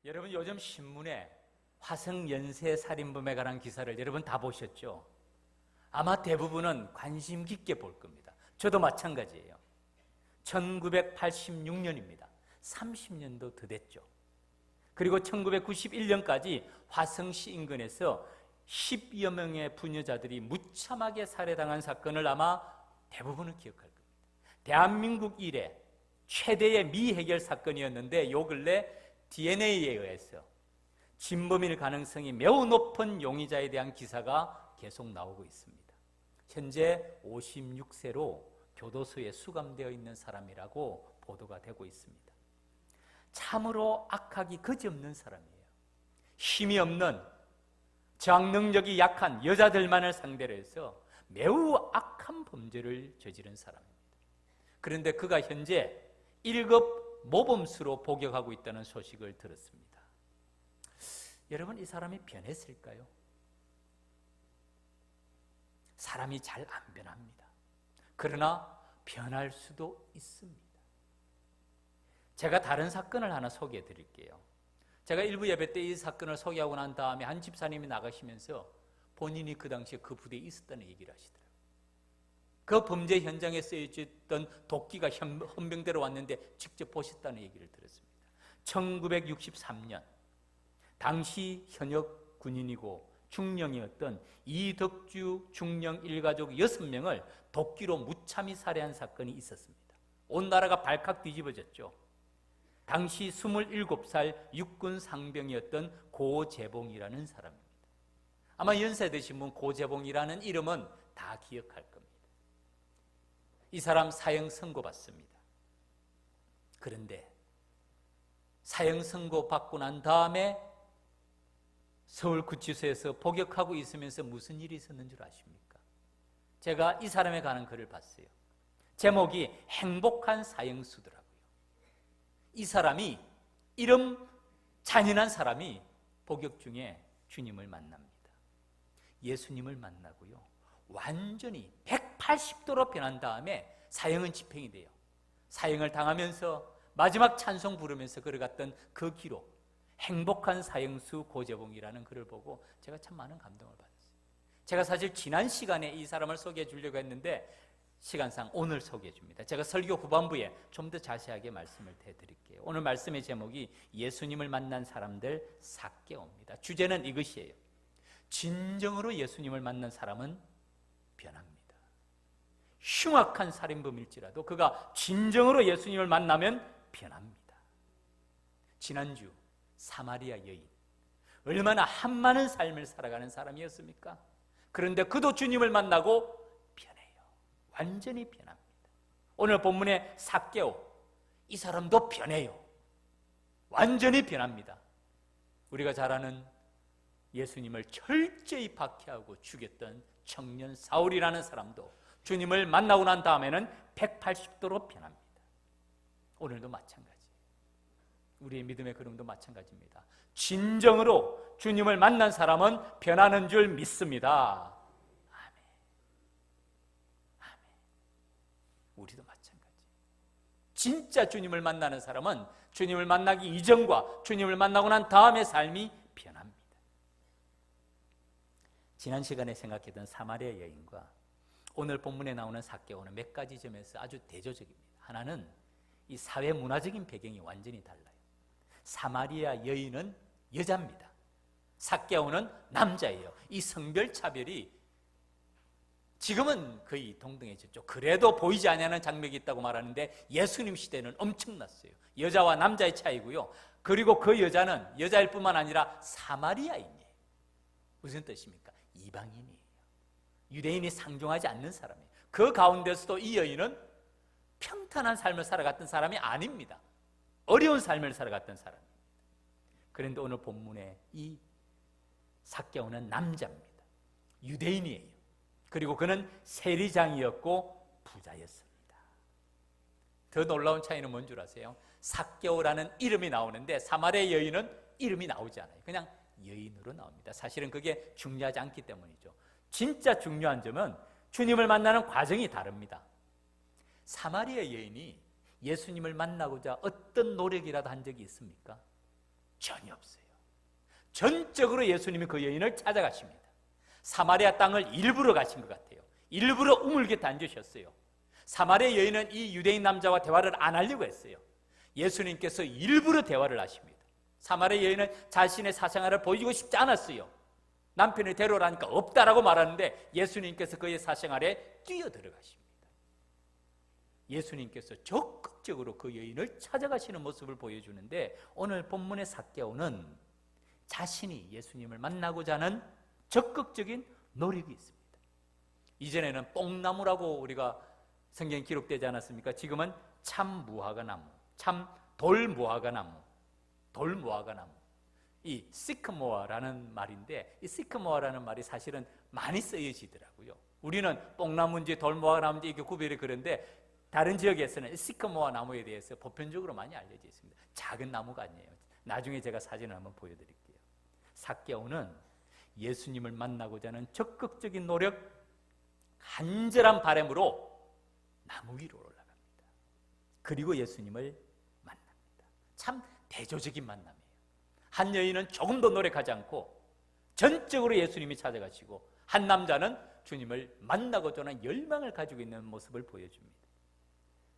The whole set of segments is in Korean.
여러분 요즘 신문에 화성 연쇄 살인범에 관한 기사를 여러분 다 보셨죠? 아마 대부분은 관심 깊게 볼 겁니다. 저도 마찬가지예요. 1986년입니다. 30년도 더 됐죠. 그리고 1991년까지 화성시 인근에서 10여 명의 부녀자들이 무참하게 살해당한 사건을 아마 대부분은 기억할 겁니다. 대한민국 이래 최대의 미해결 사건이었는데 요 근래 DNA에 의해서 진범일 가능성이 매우 높은 용의자에 대한 기사가 계속 나오고 있습니다. 현재 56세로 교도소에 수감되어 있는 사람이라고 보도가 되고 있습니다. 참으로 악하기 그지없는 사람이에요. 힘이 없는 저항 능력이 약한 여자들만을 상대로 해서 매우 악한 범죄를 저지른 사람입니다. 그런데 그가 현재 1급 모범수로 복역하고 있다는 소식을 들었습니다. 여러분, 이 사람이 변했을까요? 사람이 잘 안 변합니다. 그러나 변할 수도 있습니다. 제가 다른 사건을 하나 소개해 드릴게요. 제가 일부 예배 때 이 사건을 소개하고 난 다음에 한 집사님이 나가시면서 본인이 그 당시에 그 부대에 있었다는 얘기를 하시더라고요. 그 범죄 현장에 쓰여졌던 도끼가 헌병대로 왔는데 직접 보셨다는 얘기를 들었습니다. 1963년 당시 현역 군인이고 중령이었던 이덕주 중령 일가족 6명을 도끼로 무참히 살해한 사건이 있었습니다. 온 나라가 발칵 뒤집어졌죠. 당시 27살 육군 상병이었던 고재봉이라는 사람입니다. 아마 연세 드신 분 고재봉이라는 이름은 다 기억할 겁니다. 이 사람 사형 선고받습니다. 그런데 사형 선고 받고 난 다음에 서울구치소에서 복역하고 있으면서 무슨 일이 있었는 줄 아십니까? 제가 이 사람에 관한 글을 봤어요. 제목이 행복한 사형수더라고요. 이 사람이, 이런 잔인한 사람이 복역 중에 주님을 만납니다. 예수님을 만나고요, 완전히 180도로 변한 다음에 사형은 집행이 돼요. 사형을 당하면서 마지막 찬송 부르면서 걸어갔던 그 기록, 행복한 사형수 고재봉이라는 글을 보고 제가 참 많은 감동을 받았어요. 제가 사실 지난 시간에 이 사람을 소개해 주려고 했는데 시간상 오늘 소개해 줍니다. 제가 설교 후반부에 좀 더 자세하게 말씀을 해드릴게요. 오늘 말씀의 제목이 예수님을 만난 사람들 삭개오입니다. 주제는 이것이에요. 진정으로 예수님을 만난 사람은 변합니다. 흉악한 살인범일지라도 그가 진정으로 예수님을 만나면 변합니다. 지난주 사마리아 여인, 얼마나 한많은 삶을 살아가는 사람이었습니까? 그런데 그도 주님을 만나고 변해요. 완전히 변합니다. 오늘 본문의 삭개오, 이 사람도 변해요. 완전히 변합니다. 우리가 잘 아는 예수님을 철저히 박해하고 죽였던 청년 사울이라는 사람도 주님을 만나고 난 다음에는 180도로 변합니다. 오늘도 마찬가지. 우리의 믿음의 걸음도 마찬가지입니다. 진정으로 주님을 만난 사람은 변하는 줄 믿습니다. 아멘. 아멘. 우리도 마찬가지. 진짜 주님을 만나는 사람은 주님을 만나기 이전과 주님을 만나고 난 다음의 삶이 변합니다. 지난 시간에 생각했던 사마리아 여인과 오늘 본문에 나오는 삭개오는 몇 가지 점에서 아주 대조적입니다. 하나는 이 사회 문화적인 배경이 완전히 달라요. 사마리아 여인은 여자입니다. 삭개오는 남자예요. 이 성별 차별이 지금은 거의 동등해졌죠. 그래도 보이지 않는 장벽이 있다고 말하는데 예수님 시대는 엄청났어요. 여자와 남자의 차이고요. 그리고 그 여자는 여자일 뿐만 아니라 사마리아인이에요. 무슨 뜻입니까? 이방인이에요. 유대인이 상종하지 않는 사람이에요. 그 가운데서도 이 여인은 평탄한 삶을 살아갔던 사람이 아닙니다. 어려운 삶을 살아갔던 사람입니다. 그런데 오늘 본문에 이 삭개오는 남자입니다. 유대인이에요. 그리고 그는 세리장이었고 부자였습니다. 더 놀라운 차이는 뭔 줄 아세요? 삭개오라는 이름이 나오는데 사마리아 여인은 이름이 나오지 않아요. 그냥 여인으로 나옵니다. 사실은 그게 중요하지 않기 때문이죠. 진짜 중요한 점은 주님을 만나는 과정이 다릅니다. 사마리아 여인이 예수님을 만나고자 어떤 노력이라도 한 적이 있습니까? 전혀 없어요. 전적으로 예수님이 그 여인을 찾아가십니다. 사마리아 땅을 일부러 가신 것 같아요. 일부러 우물곁에 앉으셨어요. 사마리아 여인은 이 유대인 남자와 대화를 안 하려고 했어요. 예수님께서 일부러 대화를 하십니다. 사마리아 여인은 자신의 사생활을 보이고 싶지 않았어요. 남편을 데려오라니까 없다라고 말하는데 예수님께서 그의 사생활에 뛰어들어가십니다. 예수님께서 적극적으로 그 여인을 찾아가시는 모습을 보여주는데, 오늘 본문의 삭개오는 자신이 예수님을 만나고자 하는 적극적인 노력이 있습니다. 이전에는 뽕나무라고 우리가 성경에 기록되지 않았습니까? 지금은 참무화과나무, 참 돌무화과나무, 돌무화과나무. 이 시크모어라는 말인데, 이 시크모어라는 말이 사실은 많이 쓰여지더라고요. 우리는 뽕나무인지 돌무화과나무인지 이렇게 구별이 그런데, 다른 지역에서는 시크모어 나무에 대해서 보편적으로 많이 알려져 있습니다. 작은 나무가 아니에요. 나중에 제가 사진을 한번 보여드릴게요. 삭개오는 예수님을 만나고자 하는 적극적인 노력, 간절한 바람으로 나무 위로 올라갑니다. 그리고 예수님을 만납니다. 참 대조적인 만남이에요. 한 여인은 조금 더 노력하지 않고 전적으로 예수님이 찾아가시고, 한 남자는 주님을 만나고자 하는 열망을 가지고 있는 모습을 보여줍니다.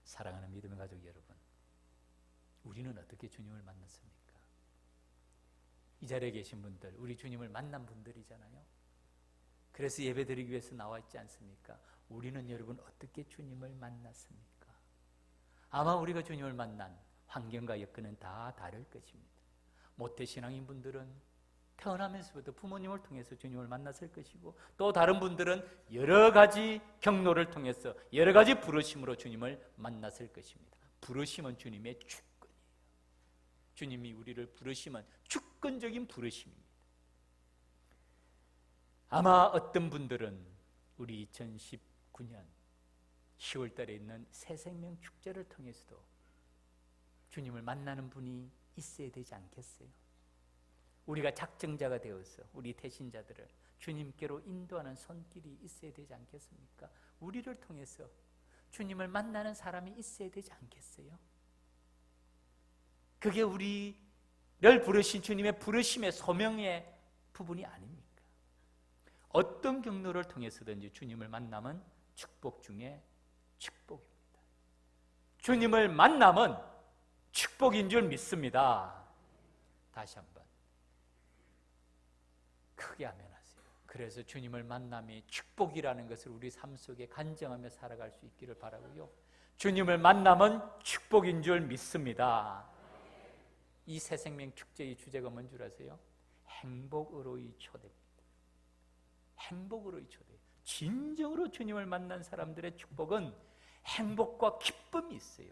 사랑하는 믿음의 가족 여러분, 우리는 어떻게 주님을 만났습니까? 이 자리에 계신 분들, 우리 주님을 만난 분들이잖아요. 그래서 예배드리기 위해서 나와 있지 않습니까? 우리는 여러분 어떻게 주님을 만났습니까? 아마 우리가 주님을 만난 환경과 여건은 다 다를 것입니다. 모태신앙인 분들은 태어나면서부터 부모님을 통해서 주님을 만났을 것이고, 또 다른 분들은 여러 가지 경로를 통해서 여러 가지 부르심으로 주님을 만났을 것입니다. 부르심은 주님의 주권이에요. 주님이 우리를 부르심은 주권적인 부르심입니다. 아마 어떤 분들은 우리 2019년 10월 달에 있는 새생명 축제를 통해서도 주님을 만나는 분이 있어야 되지 않겠어요? 우리가 작정자가 되어서 우리 태신자들을 주님께로 인도하는 손길이 있어야 되지 않겠습니까? 우리를 통해서 주님을 만나는 사람이 있어야 되지 않겠어요? 그게 우리를 부르신 주님의 부르심의 소명의 부분이 아닙니까? 어떤 경로를 통해서든지 주님을 만나면 축복 중에 축복입니다. 주님을 만나면 축복인 줄 믿습니다. 다시 한번 크게 아멘하세요. 그래서 주님을 만남이 축복이라는 것을 우리 삶 속에 간증하며 살아갈 수 있기를 바라고요. 주님을 만나면 축복인 줄 믿습니다. 이 새생명 축제의 주제가 뭔 줄 아세요? 행복으로의 초대입니다. 행복으로의 초대. 진정으로 주님을 만난 사람들의 축복은 행복과 기쁨이 있어요.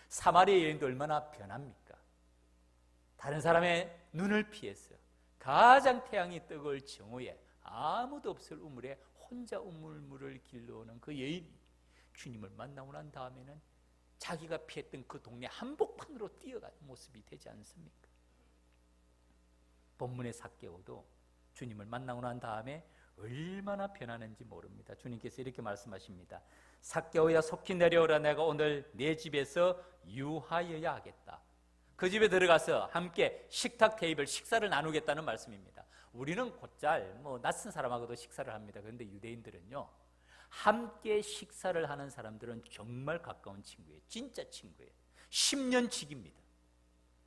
사마리아 여인도 얼마나 변합니까? 다른 사람의 눈을 피해서 가장 태양이 뜨거울 정오에 아무도 없을 우물에 혼자 우물물을 길러오는 그 여인이 주님을 만나고 난 다음에는 자기가 피했던 그 동네 한복판으로 뛰어가는 모습이 되지 않습니까? 본문의 삭개오도 주님을 만나고 난 다음에 얼마나 변하는지 모릅니다. 주님께서 이렇게 말씀하십니다. 삭개오야, 속히 내려오라. 내가 오늘 내 집에서 유하여야 하겠다. 그 집에 들어가서 함께 식탁 테이블 식사를 나누겠다는 말씀입니다. 우리는 곧잘 낯선 사람하고도 식사를 합니다. 그런데 유대인들은요, 함께 식사를 하는 사람들은 정말 가까운 친구예요. 진짜 친구예요. 10년 지기입니다.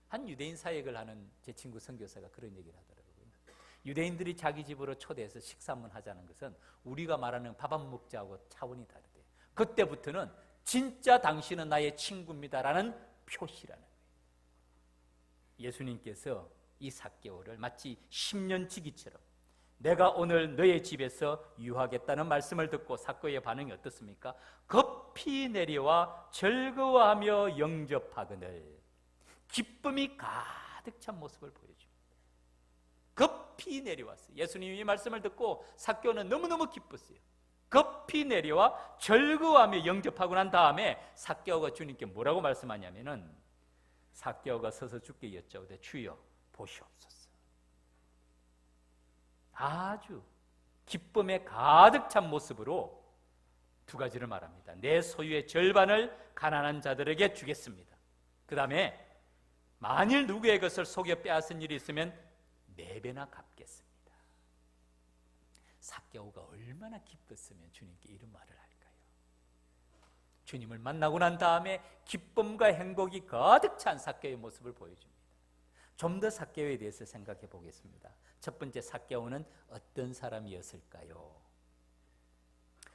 한 유대인 사역을 하는 제 친구 선교사가 그런 얘기를 하더라고요. 유대인들이 자기 집으로 초대해서 식사 한번 하자는 것은 우리가 말하는 밥 안 먹자하고 차원이 다르대요. 그때부터는 진짜 당신은 나의 친구입니다라는 표시라는 거예요. 예수님께서 이 삭개오를 마치 10년 지기처럼 내가 오늘 너의 집에서 유하겠다는 말씀을 듣고 삭개오의 반응이 어떻습니까? 급히 내려와 즐거워하며 영접하거늘. 기쁨이 가득 찬 모습을 보여줍니다. 급히 내려왔어요. 예수님이 이 말씀을 듣고 삭개오는 너무너무 기뻤어요. 급히 내려와 즐거워하며 영접하고 난 다음에 삭개오가 주님께 뭐라고 말씀하냐면은, 삭개오가 서서 주께 여짜오되 주여 보시옵소서. 아주 기쁨에 가득 찬 모습으로 두 가지를 말합니다. 내 소유의 절반을 가난한 자들에게 주겠습니다. 그 다음에 만일 누구의 것을 속여 빼앗은 일이 있으면 4배나 갚겠습니다. 삭개오가 얼마나 기뻤으면 주님께 이런 말을 할까요? 주님을 만나고 난 다음에 기쁨과 행복이 가득 찬 삭개오의 모습을 보여줍니다. 좀 더 삭개오에 대해서 생각해 보겠습니다. 첫 번째, 삭개오는 어떤 사람이었을까요?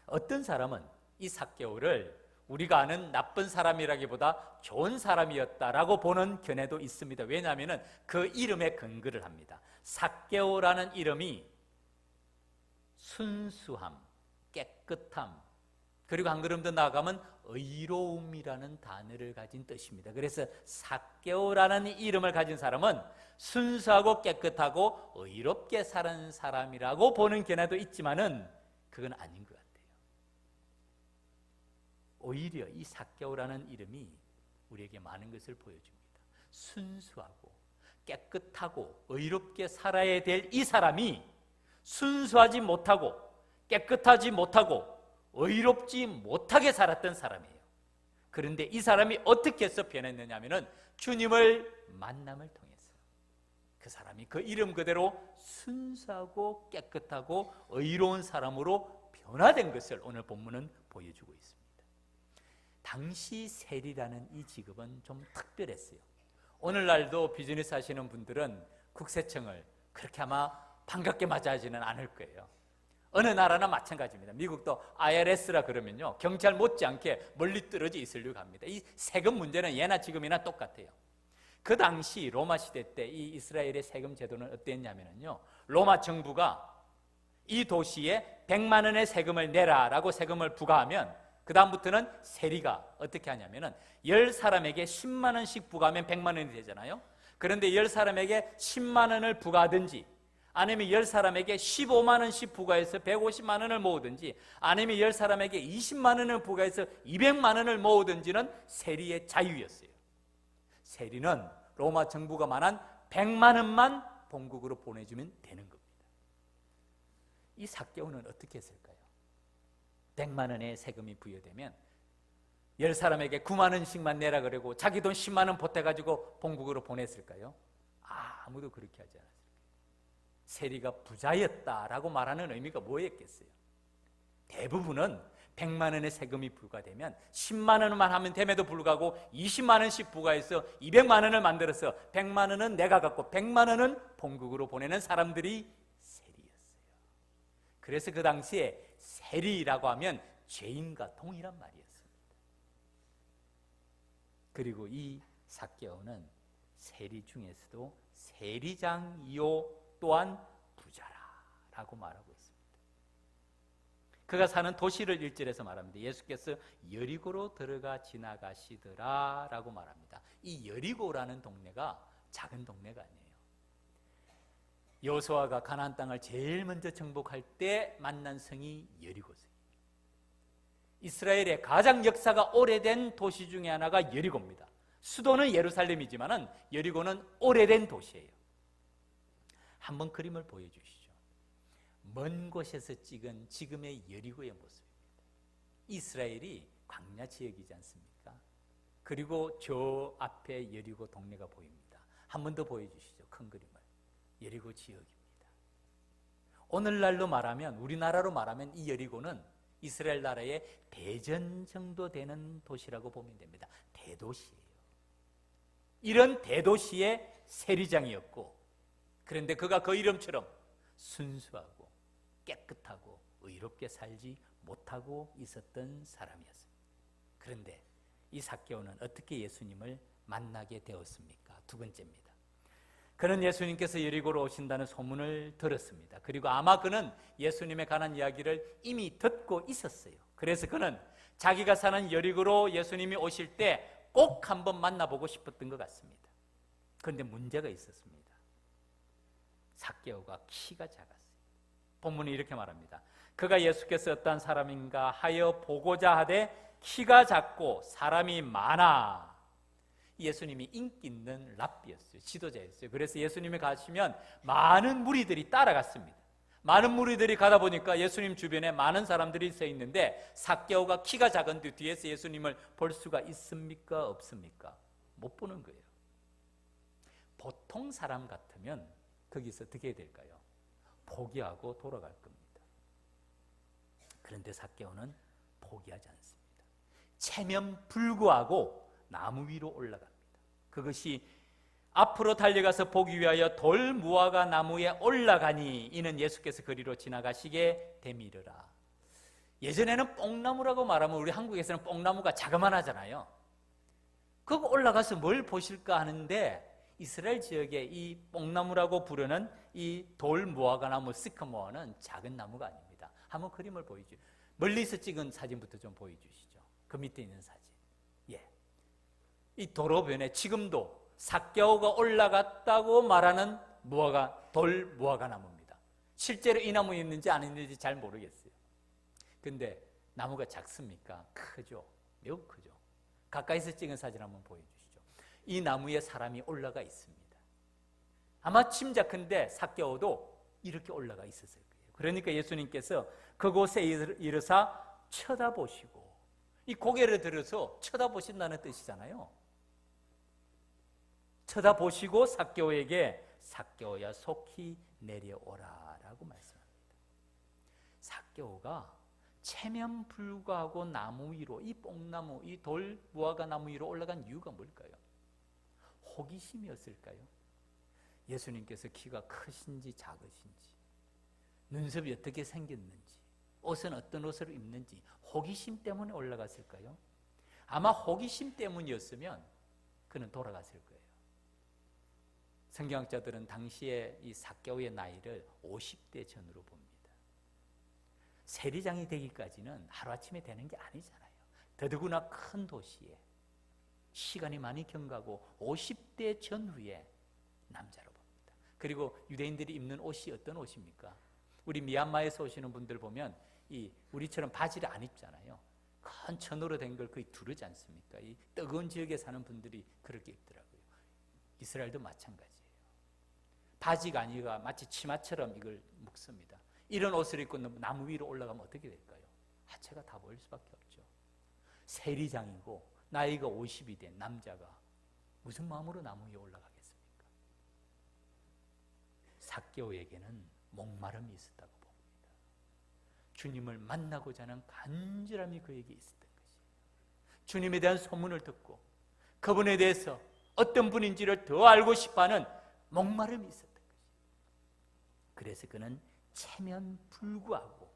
어떤 사람은 이 삭개오를 우리가 아는 나쁜 사람이라기보다 좋은 사람이었다라고 보는 견해도 있습니다. 왜냐하면 그 이름에 근거를 합니다. 삭개오라는 이름이 순수함, 깨끗함, 그리고 한 걸음 더 나아가면 의로움이라는 단어를 가진 뜻입니다. 그래서 삭개오라는 이름을 가진 사람은 순수하고 깨끗하고 의롭게 사는 사람이라고 보는 견해도 있지만은 그건 아닌 것 같아요. 오히려 이 삭개오라는 이름이 우리에게 많은 것을 보여줍니다. 순수하고 깨끗하고 의롭게 살아야 될 이 사람이 순수하지 못하고 깨끗하지 못하고 의롭지 못하게 살았던 사람이에요. 그런데 이 사람이 어떻게 해서 변했느냐 하면은 주님을 만남을 통해서 그 사람이 그 이름 그대로 순수하고 깨끗하고 의로운 사람으로 변화된 것을 오늘 본문은 보여주고 있습니다. 당시 세리라는 이 직업은 좀 특별했어요. 오늘날도 비즈니스 하시는 분들은 국세청을 그렇게 아마 반갑게 맞이하지는 않을 거예요. 어느 나라나 마찬가지입니다. 미국도 IRS라 그러면요, 경찰 못지않게 멀리 떨어져 있으려고 합니다. 이 세금 문제는 예나 지금이나 똑같아요. 그 당시 로마 시대 때 이 이스라엘의 세금 제도는 어땠냐면요, 로마 정부가 이 도시에 100만 원의 세금을 내라라고 세금을 부과하면 그 다음부터는 세리가 어떻게 하냐면은 10사람에게 10만 원씩 부과하면 100만 원이 되잖아요. 그런데 10사람에게 10만 원을 부과하든지 아니면 10사람에게 15만 원씩 부과해서 150만 원을 모으든지 아니면 10사람에게 20만 원을 부과해서 200만 원을 모으든지는 세리의 자유였어요. 세리는 로마 정부가 말한 100만 원만 본국으로 보내주면 되는 겁니다. 이 삭개오는 어떻게 했을까요? 100만 원의 세금이 부여되면 10사람에게 9만 원씩만 내라 그러고 자기 돈 10만 원 보태가지고 본국으로 보냈을까요? 아무도 그렇게 하지 않았어요. 세리가 부자였다라고 말하는 의미가 뭐였겠어요? 대부분은 100만 원의 세금이 부과되면 10만 원만 하면 됨에도 불구하고 20만 원씩 부과해서 200만 원을 만들어서 100만 원은 내가 갖고 100만 원은 본국으로 보내는 사람들이 세리였어요. 그래서 그 당시에 세리라고 하면 죄인과 동일한 말이었습니다. 그리고 이 삭개오는 세리 중에서도 세리장이요 또한 부자라라고 말하고 있습니다. 그가 사는 도시를 1절에서 말합니다. 예수께서 여리고로 들어가 지나가시더라라고 말합니다. 이 여리고라는 동네가 작은 동네가 아니에요. 여호수아가 가나안 땅을 제일 먼저 정복할 때 만난 성이 여리고성이에요. 이스라엘의 가장 역사가 오래된 도시 중에 하나가 여리고입니다. 수도는 예루살렘이지만은 여리고는 오래된 도시예요. 한번 그림을 보여주시죠. 먼 곳에서 찍은 지금의 여리고의 모습입니다. 이스라엘이 광야 지역이지 않습니까? 그리고 저 앞에 여리고 동네가 보입니다. 한 번 더 보여주시죠. 큰 그림을. 여리고 지역입니다. 오늘날로 말하면, 우리나라로 말하면 이 여리고는 이스라엘 나라의 대전 정도 되는 도시라고 보면 됩니다. 대도시예요. 이런 대도시의 세리장이었고, 그런데 그가 그 이름처럼 순수하고 깨끗하고 의롭게 살지 못하고 있었던 사람이었습니다. 그런데 이 삭개오는 어떻게 예수님을 만나게 되었습니까? 두 번째입니다. 그는 예수님께서 여리고로 오신다는 소문을 들었습니다. 그리고 아마 그는 예수님에 관한 이야기를 이미 듣고 있었어요. 그래서 그는 자기가 사는 여리고로 예수님이 오실 때 꼭 한번 만나보고 싶었던 것 같습니다. 그런데 문제가 있었습니다. 삭개오가 키가 작았어요. 본문이 이렇게 말합니다. 그가 예수께서 어떤 사람인가 하여 보고자 하되 키가 작고 사람이 많아. 예수님이 인기 있는 랍비였어요. 지도자였어요. 그래서 예수님이 가시면 많은 무리들이 따라갔습니다. 많은 무리들이 가다 보니까 예수님 주변에 많은 사람들이 서 있는데 삭개오가 키가 작은데 뒤에서 예수님을 볼 수가 있습니까? 없습니까? 못 보는 거예요. 보통 사람 같으면 거기서 어떻게 해야 될까요? 포기하고 돌아갈 겁니다. 그런데 삭개오는 포기하지 않습니다. 체면 불구하고 나무 위로 올라갑니다. 그것이 앞으로 달려가서 보기 위하여 돌 무화과 나무에 올라가니 이는 예수께서 거리로 지나가시게 되미르라. 예전에는 뽕나무라고 말하면 우리 한국에서는 뽕나무가 자그만하잖아요. 그거 올라가서 뭘 보실까 하는데 이스라엘 지역에 이 뽕나무라고 부르는 이 돌 무화과 나무 시커모어는 작은 나무가 아닙니다. 한번 그림을 보여주죠. 멀리서 찍은 사진부터 좀 보여주시죠. 그 밑에 있는 사진. 예. 이 도로변에 지금도 삭개오가 올라갔다고 말하는 돌 무화과 나무입니다. 실제로 이 나무 있는지 안 있는지 잘 모르겠어요. 근데 나무가 작습니까? 크죠. 매우 크죠. 가까이서 찍은 사진 한번 보여주시죠. 이 나무에 사람이 올라가 있습니다. 아마 짐작컨대 삭개오도 이렇게 올라가 있었을 거예요. 그러니까 예수님께서 그곳에 이르사 쳐다보시고, 이 고개를 들어서 쳐다보신다는 뜻이잖아요. 쳐다보시고 삭개오에게 삭개오야 속히 내려오라 라고 말씀합니다. 삭개오가 체면 불구하고 나무 위로, 이 뽕나무, 이 돌 무화과 나무 위로 올라간 이유가 뭘까요? 호기심이었을까요? 예수님께서 키가 크신지 작으신지, 눈썹이 어떻게 생겼는지, 옷은 어떤 옷을 입는지 호기심 때문에 올라갔을까요? 아마 호기심 때문이었으면 그는 돌아갔을 거예요. 성경학자들은 당시에 이 삭개오의 나이를 50대 전후로 봅니다. 세리장이 되기까지는 하루아침에 되는 게 아니잖아요. 더더구나 큰 도시에 시간이 많이 경과하고 50대 전후에 남자로 봅니다. 그리고 유대인들이 입는 옷이 어떤 옷입니까? 우리 미얀마에서 오시는 분들 보면 우리처럼 바지를 안 입잖아요. 큰 천으로 된 걸 거의 두르지 않습니까? 이 뜨거운 지역에 사는 분들이 그렇게 입더라고요. 이스라엘도 마찬가지예요. 바지가 아니라 마치 치마처럼 이걸 묶습니다. 이런 옷을 입고 나무 위로 올라가면 어떻게 될까요? 하체가 다 보일 수밖에 없죠. 세리장이고 나이가 50이 된 남자가 무슨 마음으로 나무 위에 올라가겠습니까? 삭개오에게는 목마름이 있었다고 봅니다. 주님을 만나고자 하는 간절함이 그에게 있었던 것이에요. 주님에 대한 소문을 듣고 그분에 대해서 어떤 분인지를 더 알고 싶어하는 목마름이 있었던 것이에요. 그래서 그는 체면 불구하고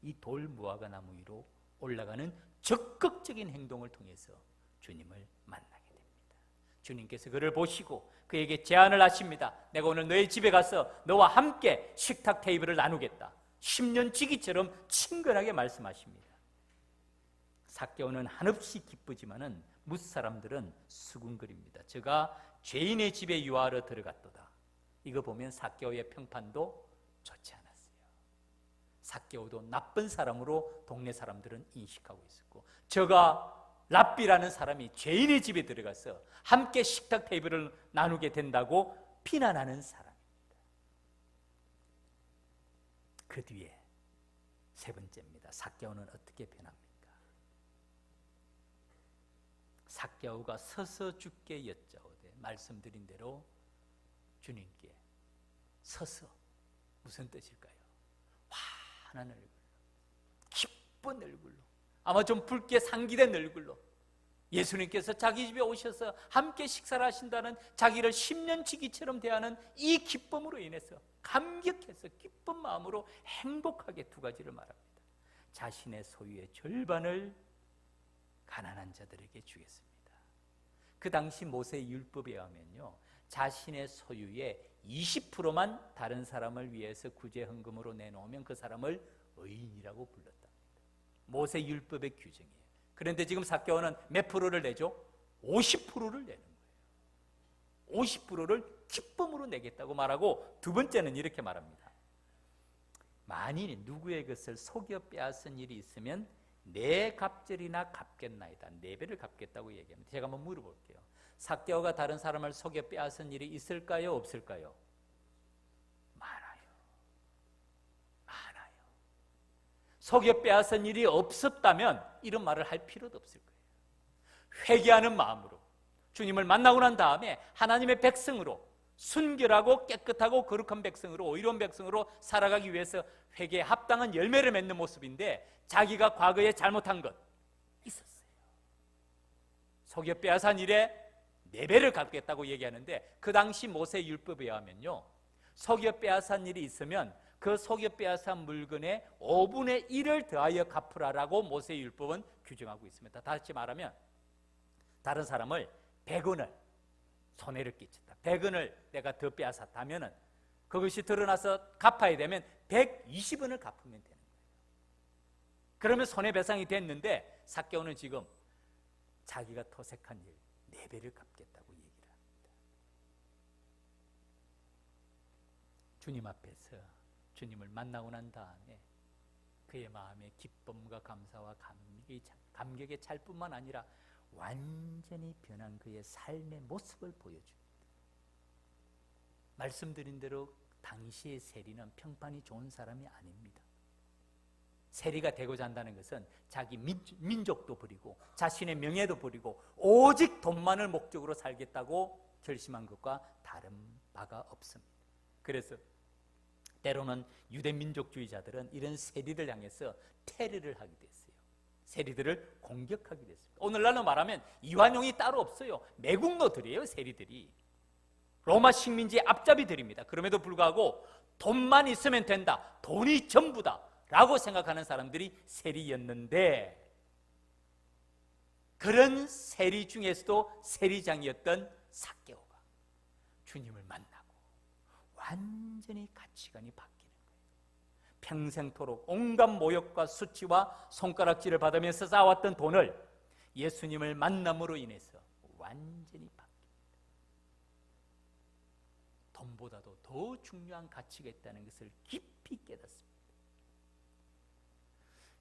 이 돌 무화과 나무 위로 올라가는 적극적인 행동을 통해서 주님을 만나게 됩니다. 주님께서 그를 보시고 그에게 제안을 하십니다. 내가 오늘 너의 집에 가서 너와 함께 식탁 테이블을 나누겠다. 10년 지기처럼 친근하게 말씀하십니다. 삭개오는 한없이 기쁘지만은 뭇사람들은 수군거립니다. 저가 죄인의 집에 유하러 들어갔도다. 이거 보면 삭개오의 평판도 좋지 않았어요. 삭개오도 나쁜 사람으로 동네 사람들은 인식하고 있었고, 저가 랍비라는 사람이 죄인의 집에 들어가서 함께 식탁 테이블을 나누게 된다고 비난하는 사람입니다. 그 뒤에 세 번째입니다. 삭개오는 어떻게 변합니까? 삭개오가 서서 주께 여짜오되, 말씀드린 대로 주님께 서서, 무슨 뜻일까요? 환한 얼굴로, 기쁜 얼굴로, 아마 좀 붉게 상기된 얼굴로 예수님께서 자기 집에 오셔서 함께 식사를 하신다는, 자기를 10년치기처럼 대하는 이 기쁨으로 인해서 감격해서 기쁜 마음으로 행복하게 두 가지를 말합니다. 자신의 소유의 절반을 가난한 자들에게 주겠습니다. 그 당시 모세의 율법에 의하면요, 자신의 소유의 20%만 다른 사람을 위해서 구제 헌금으로 내놓으면 그 사람을 의인이라고 불렀답니다. 모세 율법의 규정이에요. 그런데 지금 삭개오는 몇 프로를 내죠? 50%를 내는 거예요. 50%를 기쁨으로 내겠다고 말하고, 두 번째는 이렇게 말합니다. 만일 누구의 것을 속여 빼앗은 일이 있으면 내 갑절이나 갚겠나이다. 4배를 갚겠다고 얘기합니다. 제가 한번 물어볼게요. 삭개오가 다른 사람을 속여 빼앗은 일이 있을까요? 없을까요? 많아요. 속여 빼앗은 일이 없었다면 이런 말을 할 필요도 없을 거예요. 회개하는 마음으로 주님을 만나고 난 다음에 하나님의 백성으로 순결하고 깨끗하고 거룩한 백성으로, 의로운 백성으로 살아가기 위해서 회개에 합당한 열매를 맺는 모습인데, 자기가 과거에 잘못한 것 있었어요. 속여 빼앗은 일에 4배를 갚겠다고 얘기하는데, 그 당시 모세 율법에 의하면요, 속여 빼앗은 일이 있으면 그 속여 빼앗은 물건의 5분의 1을 더하여 갚으라라고 모세 율법은 규정하고 있습니다. 다시 말하면 다른 사람을 100원을 손해를 끼쳤다, 100원을 내가 더 빼앗았다면 그것이 드러나서 갚아야 되면 120원을 갚으면 되는 거예요. 그러면 손해배상이 됐는데, 삭개오는 지금 자기가 토색한 일 4배를 갚겠다고 얘기를 합니다. 주님 앞에서 주님을 만나고 난 다음에 그의 마음에 기쁨과 감사와 감격에 찰 뿐만 아니라 완전히 변한 그의 삶의 모습을 보여줍니다. 말씀드린 대로 당시의 세리는 평판이 좋은 사람이 아닙니다. 세리가 되고자 한다는 것은 자기 민족도 버리고 자신의 명예도 버리고 오직 돈만을 목적으로 살겠다고 결심한 것과 다른 바가 없습니다. 그래서 때로는 유대 민족주의자들은 이런 세리를 향해서 테러를 하게 됐어요. 세리들을 공격하게 됐습니다. 오늘날로 말하면 이완용이 따로 없어요. 매국노들이에요. 세리들이 로마 식민지의 앞잡이들입니다. 그럼에도 불구하고 돈만 있으면 된다, 돈이 전부다 라고 생각하는 사람들이 세리였는데, 그런 세리 중에서도 세리장이었던 삭개오가 주님을 만나고 완전히 가치관이 바뀌는 거예요. 평생토록 온갖 모욕과 수치와 손가락질을 받으면서 쌓아왔던 돈을 예수님을 만남으로 인해서 완전히 바뀝니다. 돈보다도 더 중요한 가치가 있다는 것을 깊이 깨닫습니다.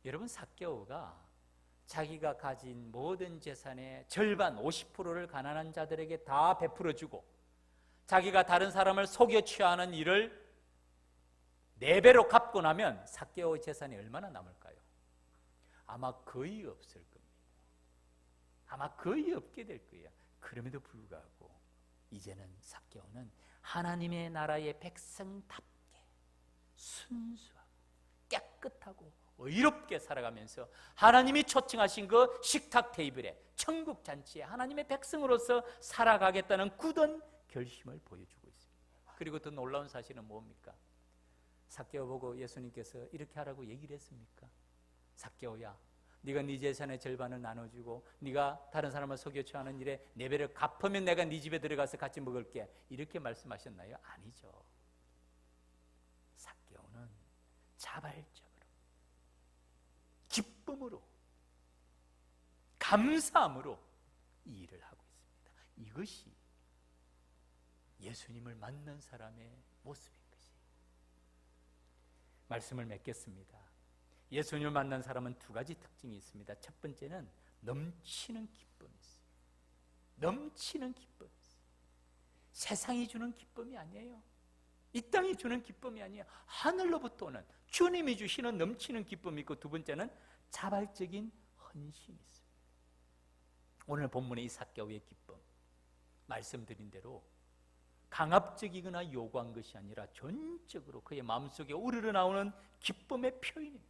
여러분, 삭개오가 자기가 가진 모든 재산의 절반 50%를 가난한 자들에게 다 베풀어주고, 자기가 다른 사람을 속여 취하는 일을 4배로 갚고 나면 삭개오의 재산이 얼마나 남을까요? 아마 거의 없을 겁니다. 아마 거의 없게 될 거예요. 그럼에도 불구하고 이제는 삭개오는 하나님의 나라의 백성답게 순수하고 깨끗하고 의롭게 살아가면서 하나님이 초청하신 그 식탁 테이블에, 천국 잔치에 하나님의 백성으로서 살아가겠다는 굳은 결심을 보여주고 있습니다. 그리고 더 놀라운 사실은 뭡니까? 삭개오 보고 예수님께서 이렇게 하라고 얘기를 했습니까? 삭개오야, 네가 네 재산의 절반을 나눠주고 네가 다른 사람을 속여 취하는 일에 4배를 갚으면 내가 네 집에 들어가서 같이 먹을게, 이렇게 말씀하셨나요? 아니죠. 삭개오는 자발적으로 기쁨으로 감사함으로 이 일을 하고 있습니다. 이것이 예수님을 만난 사람의 모습인 것이에요. 말씀을 맺겠습니다. 예수님을 만난 사람은 2가지 특징이 있습니다. 첫 번째는 넘치는 기쁨이 있어요. 넘치는 기쁨이 있어요. 세상이 주는 기쁨이 아니에요. 이 땅이 주는 기쁨이 아니에요. 하늘로부터 오는 주님이 주시는 넘치는 기쁨이 있고, 2번째는 자발적인 헌신이 있습니다. 오늘 본문의 이 삭개오의 기쁨, 말씀드린 대로 강압적이거나 요구한 것이 아니라 전적으로 그의 마음속에 우러나오는 기쁨의 표현입니다.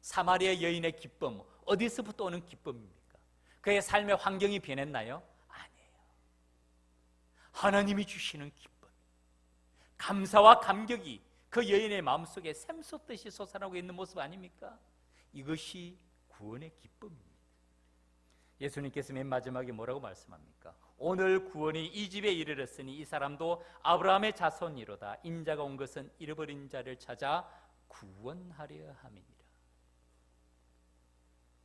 사마리아 여인의 기쁨, 어디서부터 오는 기쁨입니까? 그의 삶의 환경이 변했나요? 아니에요. 하나님이 주시는 기쁨, 감사와 감격이 그 여인의 마음속에 샘솟듯이 솟아나고 있는 모습 아닙니까? 이것이 구원의 기쁨입니다. 예수님께서 맨 마지막에 뭐라고 말씀합니까? 오늘 구원이 이 집에 이르렀으니 이 사람도 아브라함의 자손이로다. 인자가 온 것은 잃어버린 자를 찾아 구원하려 함이니라.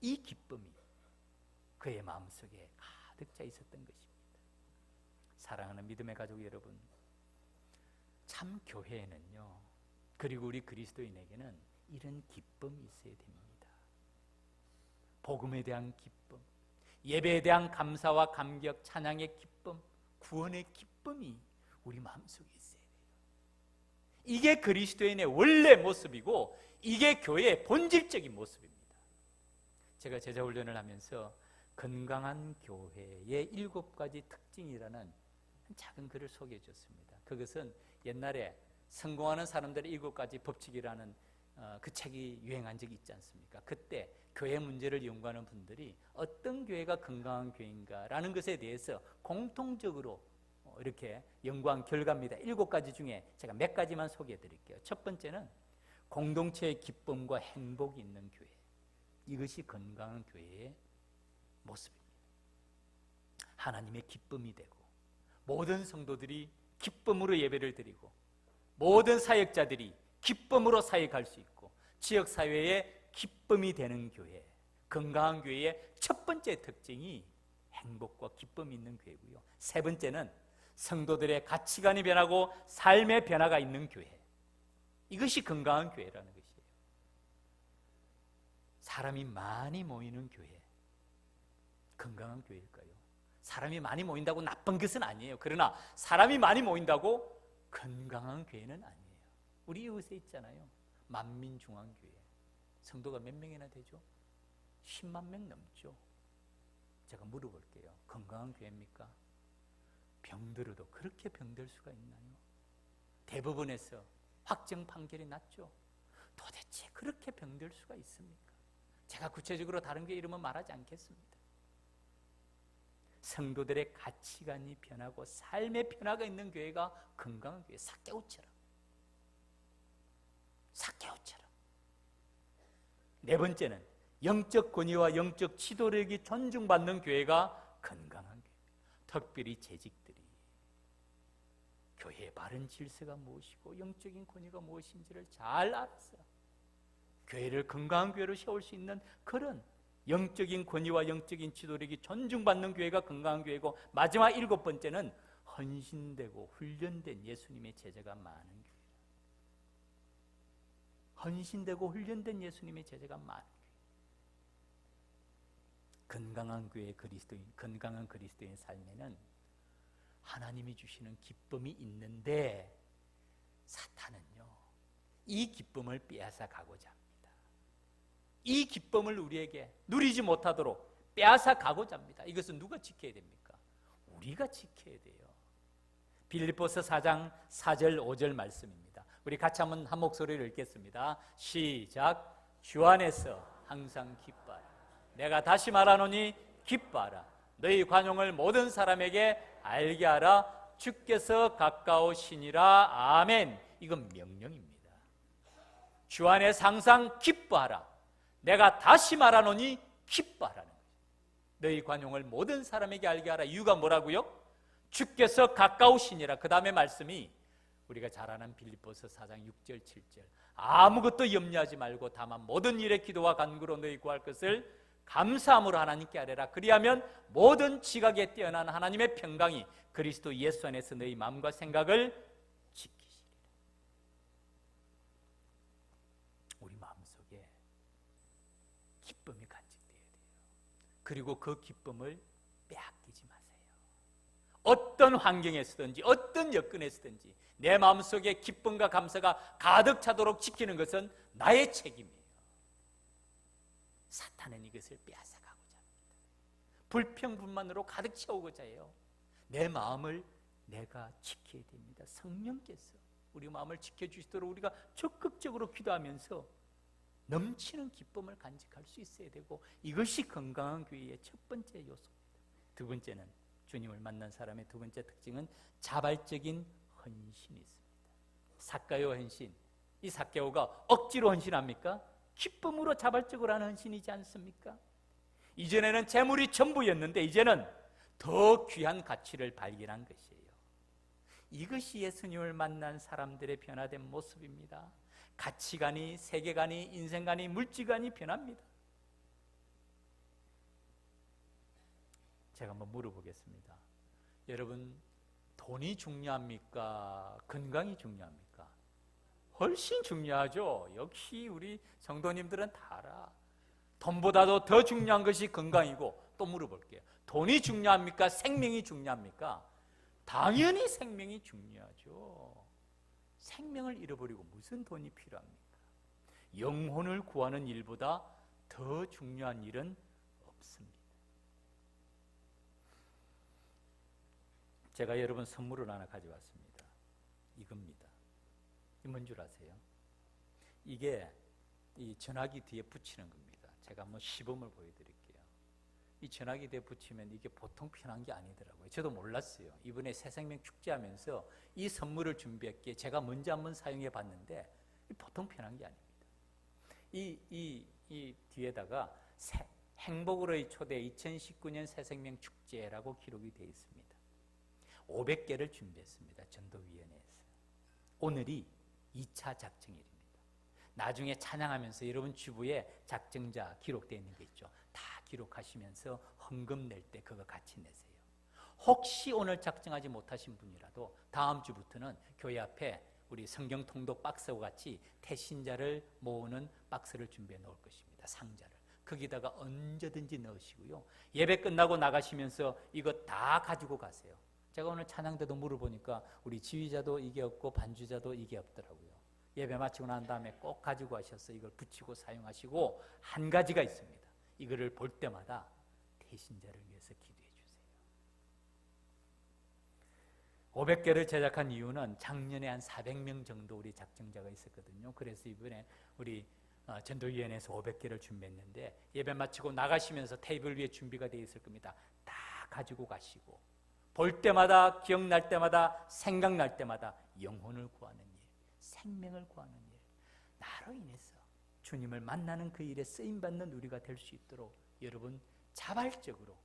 이 기쁨이 그의 마음속에 가득 차 있었던 것입니다. 사랑하는 믿음의 가족 여러분, 참 교회에는요, 그리고 우리 그리스도인에게는 이런 기쁨이 있어야 됩니다. 복음에 대한 기쁨, 예배에 대한 감사와 감격, 찬양의 기쁨, 구원의 기쁨이 우리 마음속에 있어야 돼요. 이게 그리스도인의 원래 모습이고 이게 교회의 본질적인 모습입니다. 제가 제자훈련을 하면서 건강한 교회의 7가지 특징이라는 작은 글을 소개해 줬습니다. 그것은 옛날에 성공하는 사람들의 7가지 법칙이라는 그 책이 유행한 적이 있지 않습니까? 그때 교회 문제를 연구하는 분들이 어떤 교회가 건강한 교회인가라는 것에 대해서 공통적으로 이렇게 연구한 결과입니다. 7가지 중에 제가 몇 가지만 소개해 드릴게요. 첫 번째는 공동체의 기쁨과 행복이 있는 교회. 이것이 건강한 교회의 모습입니다. 하나님의 기쁨이 되고 모든 성도들이 기쁨으로 예배를 드리고 모든 사역자들이 기쁨으로 사역할 수 있고 지역사회에 기쁨이 되는 교회, 건강한 교회의 첫 번째 특징이 행복과 기쁨이 있는 교회고요. 세 번째는 성도들의 가치관이 변하고 삶의 변화가 있는 교회. 이것이 건강한 교회라는 것이에요. 사람이 많이 모이는 교회, 건강한 교회일까요? 사람이 많이 모인다고 나쁜 것은 아니에요. 그러나 사람이 많이 모인다고 건강한 교회는 아니에요. 우리 이웃에 있잖아요. 만민중앙교회. 성도가 몇 명이나 되죠? 10만 명 넘죠. 제가 물어볼게요. 건강한 교회입니까? 병들어도 그렇게 병들 수가 있나요? 대법원에서 확정 판결이 났죠. 도대체 그렇게 병들 수가 있습니까? 제가 구체적으로 다른 교회 이름은 말하지 않겠습니다. 성도들의 가치관이 변하고 삶의 변화가 있는 교회가 건강한 교회. 삭개오처럼. 네 번째는 영적 권위와 영적 지도력이 존중받는 교회가 건강한 교회. 특별히 재직들이 교회의 바른 질서가 무엇이고 영적인 권위가 무엇인지를 잘 알아서 교회를 건강한 교회로 세울 수 있는 그런 영적인 권위와 영적인 지도력이 존중받는 교회가 건강한 교회고, 마지막 7번째는 헌신되고 훈련된 예수님의 제자가 많은 교회. 헌신되고 훈련된 예수님의 제자가 많은 교회. 건강한 그리스도인 삶에는 하나님이 주시는 기쁨이 있는데 사탄은요, 이 기쁨을 빼앗아 가고자 합니다. 이 기쁨을 우리에게 누리지 못하도록 빼앗아 가고자 합니다. 이것은 누가 지켜야 됩니까? 우리가 지켜야 돼요. 빌립보서 4장 4절 5절 말씀입니다. 우리 같이 한번 한 목소리를 읽겠습니다. 시작. 주 안에서 항상 기뻐하라. 내가 다시 말하노니 기뻐하라. 너희 관용을 모든 사람에게 알게 하라. 주께서 가까우시니라. 아멘. 이건 명령입니다. 주 안에서 항상 기뻐하라. 내가 다시 말하노니 기뻐하라는 거죠. 너희 관용을 모든 사람에게 알게 하라. 이유가 뭐라고요? 주께서 가까우시니라. 그 다음에 말씀이 우리가 잘 아는 빌립보서 4장 6절 7절. 아무것도 염려하지 말고 다만 모든 일에 기도와 간구로 너희 구할 것을 감사함으로 하나님께 아뢰라. 그리하면 모든 지각에 뛰어난 하나님의 평강이 그리스도 예수 안에서 너희 마음과 생각을 지키시리라. 우리 마음속에 기쁨이 간직되어야 돼요. 그리고 그 기쁨을 빼앗기지 마세요. 어떤 환경에 서든지 어떤 여건에 서든지 내 마음속에 기쁨과 감사가 가득 차도록 지키는 것은 나의 책임이에요. 사탄은 이것을 빼앗아가고자 합니다. 불평불만으로 가득 채우고자 해요. 내 마음을 내가 지켜야 됩니다. 성령께서 우리 마음을 지켜주시도록 우리가 적극적으로 기도하면서 넘치는 기쁨을 간직할 수 있어야 되고, 이것이 건강한 교회의 첫 번째 요소입니다. 두 번째는, 주님을 만난 사람의 두 번째 특징은 자발적인 헌신이 있습니다. 삭개오 헌신. 이 삭개오가 억지로 헌신합니까? 기쁨으로 자발적으로 하는 헌신이지 않습니까? 이전에는 재물이 전부였는데 이제는 더 귀한 가치를 발견한 것이에요. 이것이 예수님을 만난 사람들의 변화된 모습입니다. 가치관이, 세계관이, 인생관이, 물질관이 변합니다. 제가 한번 물어보겠습니다. 여러분, 돈이 중요합니까? 건강이 중요합니까? 훨씬 중요하죠. 역시 우리 성도님들은 다 알아. 돈보다도 더 중요한 것이 건강이고, 또 물어볼게요. 돈이 중요합니까? 생명이 중요합니까? 당연히 생명이 중요하죠. 생명을 잃어버리고 무슨 돈이 필요합니까? 영혼을 구하는 일보다 더 중요한 일은 없습니다. 제가 여러분 선물을 하나 가져왔습니다. 이겁니다. 이 뭔 줄 아세요? 이게 이 전화기 뒤에 붙이는 겁니다. 제가 한번 시범을 보여드릴게요. 이 전화기 뒤에 붙이면 이게 보통 편한 게 아니더라고요. 저도 몰랐어요. 이번에 새생명 축제하면서 이 선물을 준비했기에 제가 먼저 한번 사용해 봤는데 보통 편한 게 아닙니다. 이 뒤에다가 행복으로의 초대 2019년 새생명 축제라고 기록이 되어 있습니다. 500개를 준비했습니다. 전도위원회에서. 오늘이 2차 작정일입니다. 나중에 찬양하면서 여러분 주부에 작정자 기록되어 있는 게 있죠. 다 기록하시면서 헌금 낼 때 그거 같이 내세요. 혹시 오늘 작정하지 못하신 분이라도 다음 주부터는 교회 앞에 우리 성경 통독 박스와 같이 태신자를 모으는 박스를 준비해 놓을 것입니다. 상자를. 거기다가 언제든지 넣으시고요. 예배 끝나고 나가시면서 이거 다 가지고 가세요. 제가 오늘 찬양 때도 물어보니까 우리 지휘자도 이게 없고 반주자도 이게 없더라고요. 예배 마치고 난 다음에 꼭 가지고 가셔서 이걸 붙이고 사용하시고, 한 가지가 있습니다. 이거를 볼 때마다 태신자를 위해서 기도해 주세요. 500개를 제작한 이유는 작년에 한 400명 정도 우리 작정자가 있었거든요. 그래서 이번에 우리 전도위원회에서 500개를 준비했는데 예배 마치고 나가시면서 테이블 위에 준비가 되어 있을 겁니다. 다 가지고 가시고 볼 때마다, 기억날 때마다, 생각날 때마다 영혼을 구하는 일, 생명을 구하는 일, 나로 인해서 주님을 만나는 그 일에 쓰임받는 우리가 될 수 있도록 여러분 자발적으로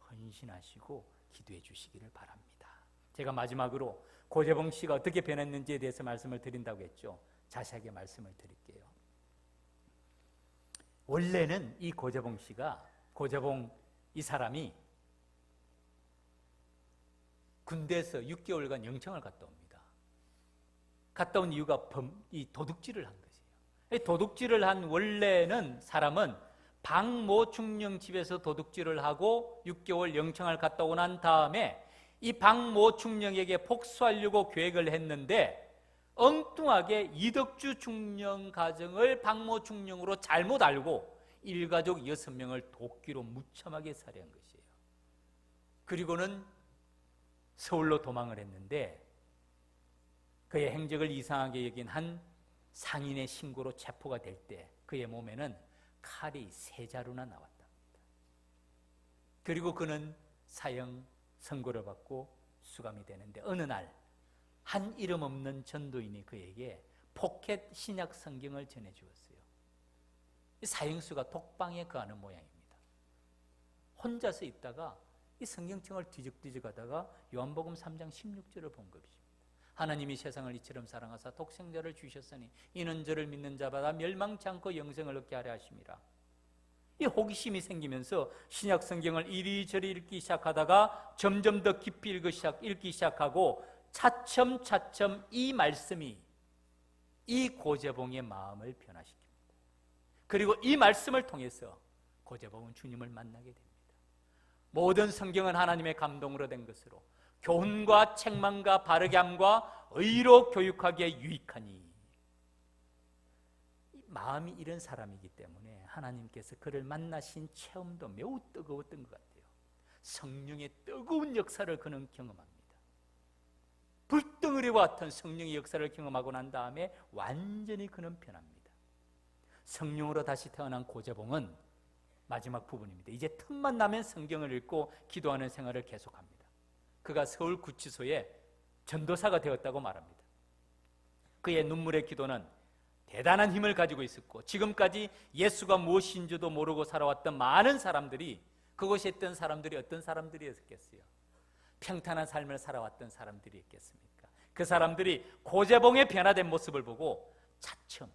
헌신하시고 기도해 주시기를 바랍니다. 제가 마지막으로 고재봉 씨가 어떻게 변했는지에 대해서 말씀을 드린다고 했죠. 자세하게 말씀을 드릴게요. 원래는 이 고재봉 씨가, 고재봉 이 사람이 군대에서 6개월간 영창을 갔다 옵니다. 갔다 온 이유가 이 도둑질을 한 것이에요. 도둑질을 한 원래는 사람은 박모 충령 집에서 도둑질을 하고 6개월 영창을 갔다 오고 난 다음에 이 박모 충령에게 복수하려고 계획을 했는데 엉뚱하게 이덕주 충령 가정을 박모 충령으로 잘못 알고 일가족 6명을 도끼로 무참하게 살해한 것이에요. 그리고는 서울로 도망을 했는데 그의 행적을 이상하게 여긴 한 상인의 신고로 체포가 될 때 그의 몸에는 칼이 3자루나 나왔답니다. 그리고 그는 사형 선고를 받고 수감이 되는데 어느 날 한 이름 없는 전도인이 그에게 포켓 신약 성경을 전해주었어요. 사형수가 독방에 거하는 모양입니다. 혼자서 있다가 이 성경책을 뒤적뒤적하다가 요한복음 3장 16절을 본 것입니다. 하나님이 세상을 이처럼 사랑하사 독생자를 주셨으니 이는 저를 믿는 자마다 멸망치 않고 영생을 얻게 하려 하심이라. 이 호기심이 생기면서 신약 성경을 이리저리 읽기 시작하다가 점점 더 깊이 읽기 시작하고 차츰차츰 이 말씀이 이 고재봉의 마음을 변화시킵니다. 그리고 이 말씀을 통해서 고재봉은 주님을 만나게 됩니다. 모든 성경은 하나님의 감동으로 된 것으로 교훈과 책망과 바르게 함과 의로 교육하기에 유익하니, 마음이 이런 사람이기 때문에 하나님께서 그를 만나신 체험도 매우 뜨거웠던 것 같아요. 성령의 뜨거운 역사를 그는 경험합니다. 불덩어리와 같은 성령의 역사를 경험하고 난 다음에 완전히 그는 변합니다. 성령으로 다시 태어난 고재봉은 마지막 부분입니다. 이제 틈만 나면 성경을 읽고 기도하는 생활을 계속합니다. 그가 서울구치소에 전도사가 되었다고 말합니다. 그의 눈물의 기도는 대단한 힘을 가지고 있었고 지금까지 예수가 무엇인 줄도 모르고 살아왔던 많은 사람들이, 그곳에 있던 사람들이 어떤 사람들이었겠어요? 평탄한 삶을 살아왔던 사람들이었겠습니까? 그 사람들이 고재봉의 변화된 모습을 보고 차츰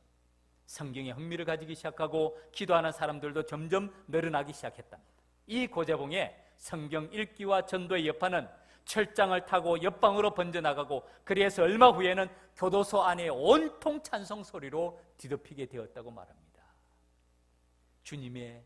성경에 흥미를 가지기 시작하고 기도하는 사람들도 점점 늘어나기 시작했답니다. 이 고재봉의 성경 읽기와 전도의 여파는 철장을 타고 옆방으로 번져나가고 그래서 얼마 후에는 교도소 안에 온통 찬송 소리로 뒤덮이게 되었다고 말합니다. 주님의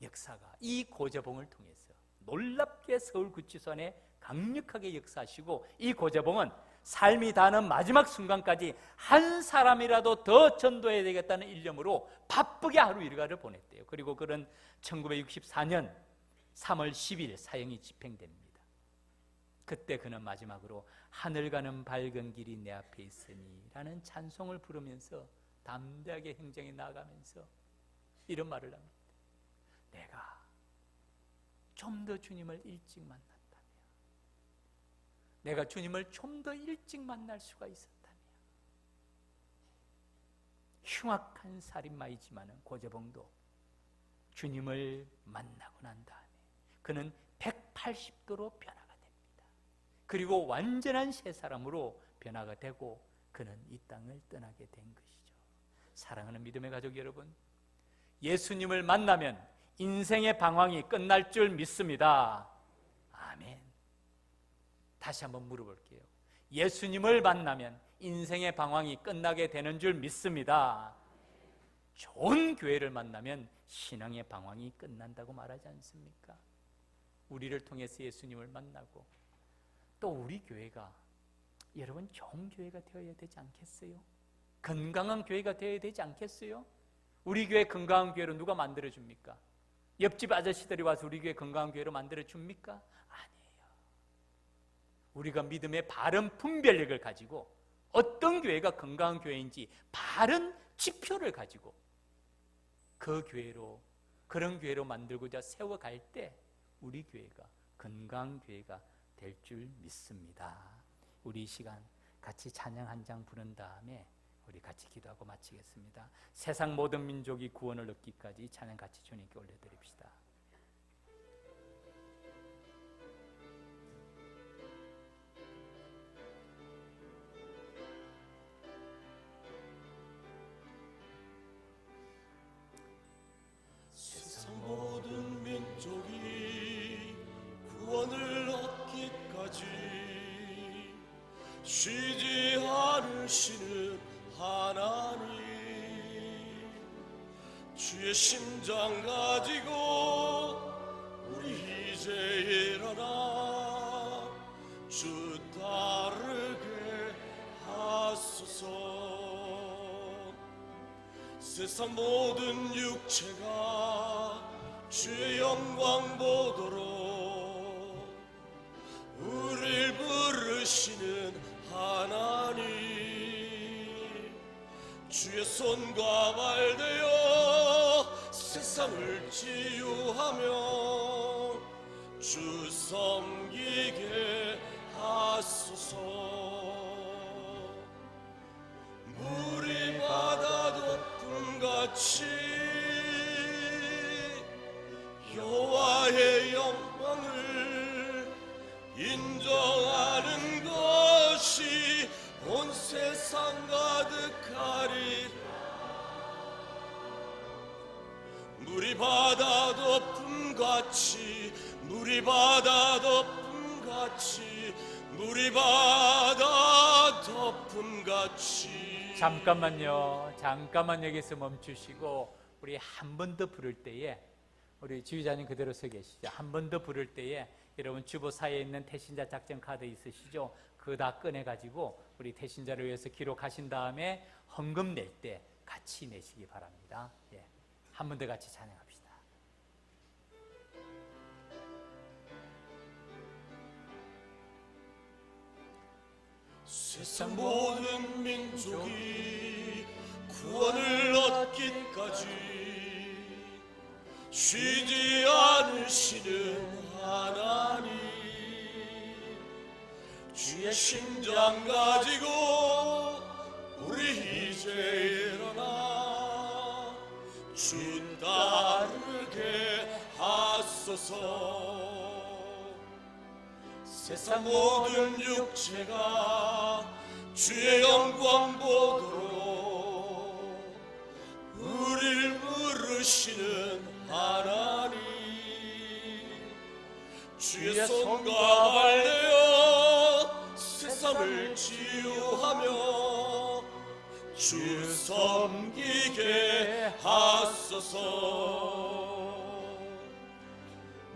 역사가 이 고재봉을 통해서 놀랍게 서울구치소 안에 강력하게 역사하시고 이 고재봉은 삶이 다하는 마지막 순간까지 한 사람이라도 더 전도해야 되겠다는 일념으로 바쁘게 하루 일과를 보냈대요. 그리고 그는 1964년 3월 10일 사형이 집행됩니다. 그때 그는 마지막으로 하늘 가는 밝은 길이 내 앞에 있으니 라는 찬송을 부르면서 담대하게 행정에 나아가면서 이런 말을 합니다. 내가 좀 더 주님을 일찍 만났다면, 내가 주님을 좀 더 일찍 만날 수가 있었다면, 흉악한 살인마이지만은 고재봉도 주님을 만나고 난 다음에 그는 180도로 변화가 됩니다. 그리고 완전한 새 사람으로 변화가 되고 그는 이 땅을 떠나게 된 것이죠. 사랑하는 믿음의 가족 여러분, 예수님을 만나면 인생의 방황이 끝날 줄 믿습니다. 아멘. 다시 한번 물어볼게요. 예수님을 만나면 인생의 방황이 끝나게 되는 줄 믿습니다. 좋은 교회를 만나면 신앙의 방황이 끝난다고 말하지 않습니까? 우리를 통해서 예수님을 만나고 또 우리 교회가 여러분 좋은 교회가 되어야 되지 않겠어요? 건강한 교회가 되어야 되지 않겠어요? 우리 교회 건강한 교회로 누가 만들어줍니까? 옆집 아저씨들이 와서 우리 교회 건강한 교회로 만들어줍니까? 아니에요. 우리가 믿음의 바른 분별력을 가지고 어떤 교회가 건강한 교회인지 바른 지표를 가지고 그 교회로, 그런 교회로 만들고자 세워갈 때 우리 교회가 건강한 교회가 될 줄 믿습니다. 우리 이 시간 같이 찬양 한 장 부른 다음에 우리 같이 기도하고 마치겠습니다. 세상 모든 민족이 구원을 얻기까지 찬양 같이 주님께 올려드립시다. 세상 모든 민족이 구원을 얻기까지 쉬지 않으시는 하나님, 주의 심장 가지고 우리 이제 일어나 주 따르게 하소서. 세상 모든 육체가 주의 영광 보도록 우릴 부르시는 하나님, 주의 손과 발 되어 세상을 치유하며 주 섬기게 하소서. 물이 바다 덮음같이 여호와의 영광을 인정하는 것이 온 세상 가득하리라. 물이 바다 덮음같이, 물이 바다 덮음같이, 물이 바다 덮음같이. 잠깐만요. 잠깐만 여기서 멈추시고 우리 한 번 더 부를 때에 우리 지휘자님 그대로 서 계시죠. 한 번 더 부를 때에 여러분 주보사에 있는 태신자 작전 카드 있으시죠? 그거 다 꺼내가지고 우리 태신자를 위해서 기록하신 다음에 헌금 낼 때 같이 내시기 바랍니다. 예. 한 번 더 같이 찬양합시다. 세상 모든 민족이 구원을 얻기까지 쉬지 않으시는 하나님, 주의 심장 가지고 우리 이제 일어나 주 따르게 하소서. 세상 모든 육체가 주의 영광 보도록 우릴 부르시는 하나님, 주의 손과 발 되어 세상을 치유하며 주 섬기게 하소서.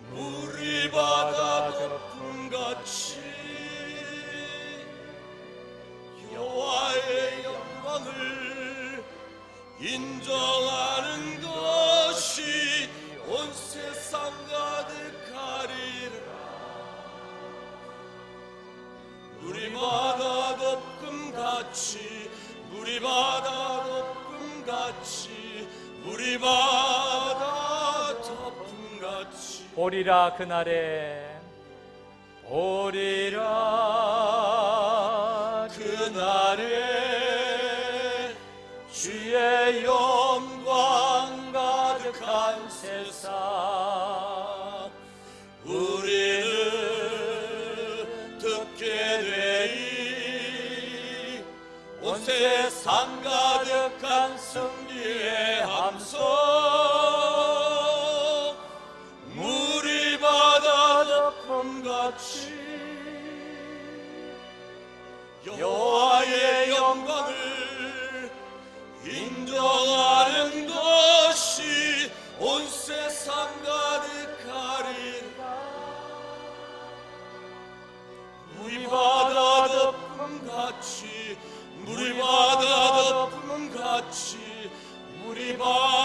물이 바다 덮음같이 여호와의 영광을 인정하는 것이 온 세상 가득하리라. 바다 덮음 같이 물이 바다 덮음 같이 물이 바다 덮음 같이 보리라 그날에 보리라 그날에 주의 영광 가득한 세상 우리는 듣게 되리 온 세상 가득한 승리의 함성 물이 바다 덮음같이 여호와의 영광을 인정하는 것이 온 세상 가득하리라 물이 바다 덮음같이 물이 바다 덮음같이 물이 바다